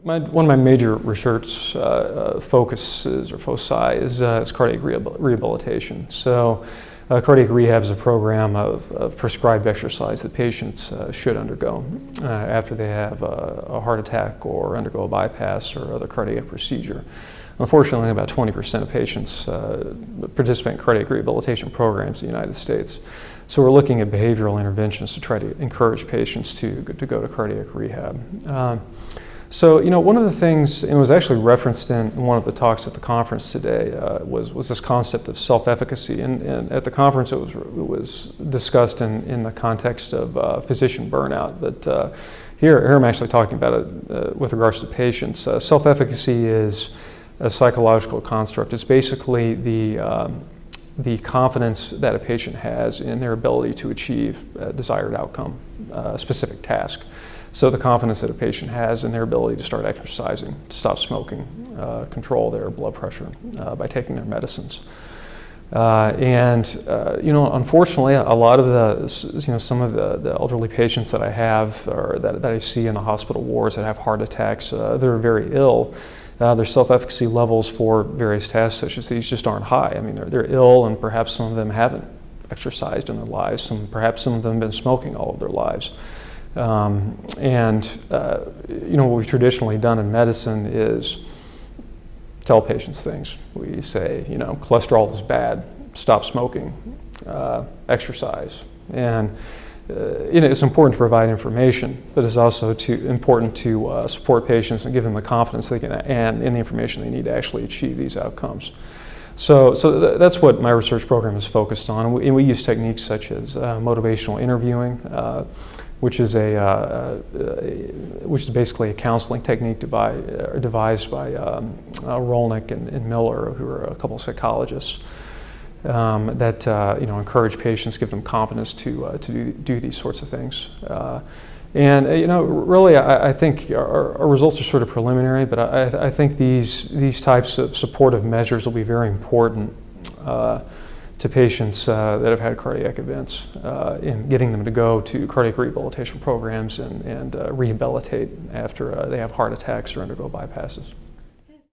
One of my major research focuses or foci is cardiac rehabilitation. So cardiac rehab is a program of prescribed exercise that patients should undergo after they have a heart attack or undergo a bypass or other cardiac procedure. Unfortunately, about 20% of patients participate in cardiac rehabilitation programs in the United States. So we're looking at behavioral interventions to try to encourage patients to go to cardiac rehab. So, one of the things, and it was actually referenced in one of the talks at the conference today, was this concept of self-efficacy. And at the conference, it was discussed in the context of physician burnout. But here I'm actually talking about it with regards to patients. Self-efficacy is a psychological construct. It's basically the confidence that a patient has in their ability to achieve a desired outcome, a specific task. So the confidence that a patient has in their ability to start exercising, to stop smoking, control their blood pressure by taking their medicines. Unfortunately, a lot of some of the elderly patients that I have or that I see in the hospital wards that have heart attacks, they're very ill. Their self-efficacy levels for various tasks such as these just aren't high. I mean, they're ill, and perhaps some of them haven't exercised in their lives. Perhaps some of them have been smoking all of their lives. What we've traditionally done in medicine is tell patients things. We say, cholesterol is bad, stop smoking, exercise. And it's important to provide information, but it's also important to support patients and give them the confidence they can and the information they need to actually achieve these outcomes. So that's what my research program is focused on. And we use techniques such as motivational interviewing, which is basically a counseling technique devised by Rolnick and Miller, who are a couple of psychologists that encourage patients, give them confidence to do these sorts of things. Really, I think our results are sort of preliminary, but I think these types of supportive measures will be very important to patients that have had cardiac events in getting them to go to cardiac rehabilitation programs and rehabilitate after they have heart attacks or undergo bypasses.